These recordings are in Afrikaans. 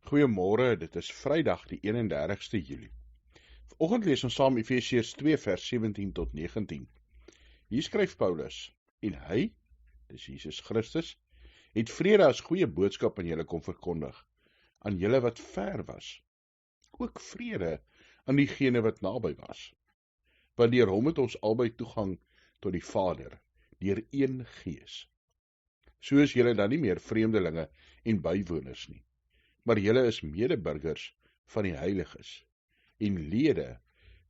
Goeiemôre, dit is Vrydag die 31ste Julie. Vanoggend lees ons saam Efesiërs 2 vers 17 tot 19. Hier skryf Paulus: En hy, dis Jesus Christus, het vrede as goeie boodskap aan julle kom verkondig, aan julle wat ver was. Ook vrede aan diegene wat naby was. Want deur hom het ons albei toegang tot die Vader, deur een Gees. So is julle dan nie meer vreemdelinge en bywoners nie, maar julle is medeburgers van die heiliges en lede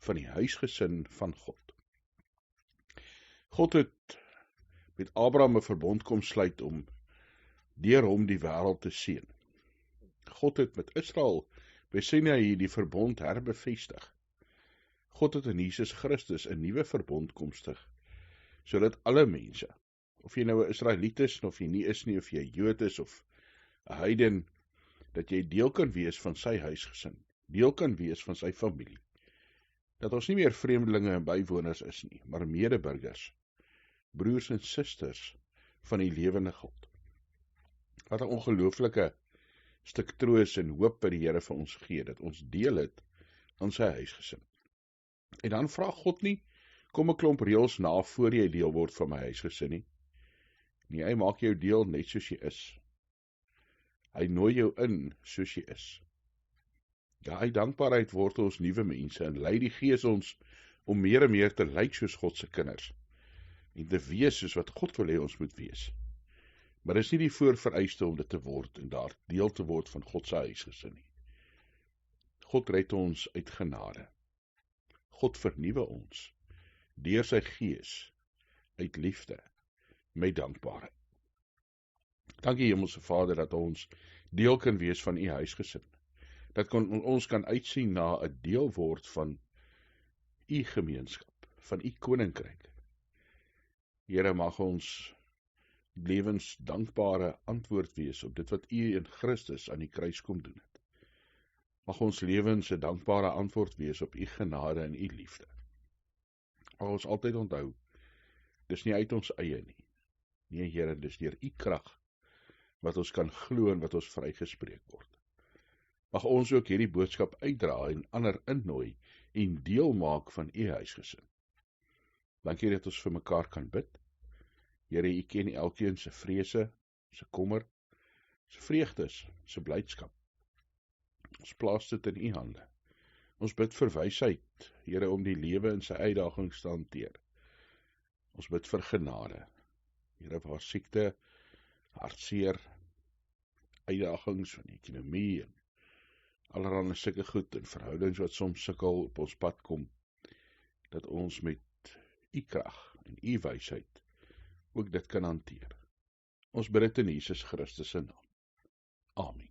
van die huisgesin van God. God het met Abraham 'n verbond kom sluit om deur hom die wêreld te seën. God het met Israel by Sinaï die verbond herbevestig. God het in Jesus Christus 'n nuwe verbond kom stig, sodat alle mense, of jy nou 'n Israeliet is, of jy nie is nie, of jy Jood is, of 'n heiden, dat jy deel kan wees van sy huisgesin, deel kan wees van sy familie. Dat ons nie meer vreemdelinge en bywoners is nie, maar medeburgers, broers en susters van die lewende God. Wat 'n ongelooflike stuk troos en hoop by die Here vir ons gee, dat ons deel het aan sy huisgesin. En dan vra God nie, kom 'n klomp reëls na voor jy deel word van my huisgesin nie. Nee, hy maak jou deel net soos jy is. Hy nooi jou in soos jy is. Ja, uit dankbaarheid word ons nuwe mense en lei die Gees ons om meer en meer te lyk soos God se kinders en te wees soos wat God wil hê ons moet wees. Maar dis nie die voorvereiste om dit te word en daar deel te word van God se huisgesin nie. God red ons uit genade. God vernuwe ons deur sy Gees uit liefde met dankbaarheid. Dankie Hemelse Vader dat ons deel kan wees van u huisgesin. Dat ons kan uitsien na 'n deel word van u gemeenskap, van u koninkryk. Here, mag ons lewens dankbare antwoord wees op dit wat u in Christus aan die kruis kom doen het. Mag ons lewens 'n dankbare antwoord wees op u genade en u liefde. Mag ons altyd onthou, dis nie uit ons eie nie. Nee Here, dis deur u krag wat ons kan glo en wat ons vrygespreek word. Mag ons ook hierdie boodskap uitdra en ander innooi en deel maak van u huisgesin. Dankie dat ons vir mekaar kan bid. Here, u ken elkeen se vrese, se kommer, se vreugdes, se blydskap. Ons plaas dit in u hande. Ons bid vir wysheid, Here, om die lewe en sy uitdagings te hanteer. Ons bid vir genade. Here, waar siekte, hartseer, uitdagings van ekonomie en allerhande sulke goed en verhoudings wat soms sukkel op ons pad kom, dat ons met u krag en u wysheid ook dit kan hanteer. Ons bid dit in Jesus Christus se naam. Amen.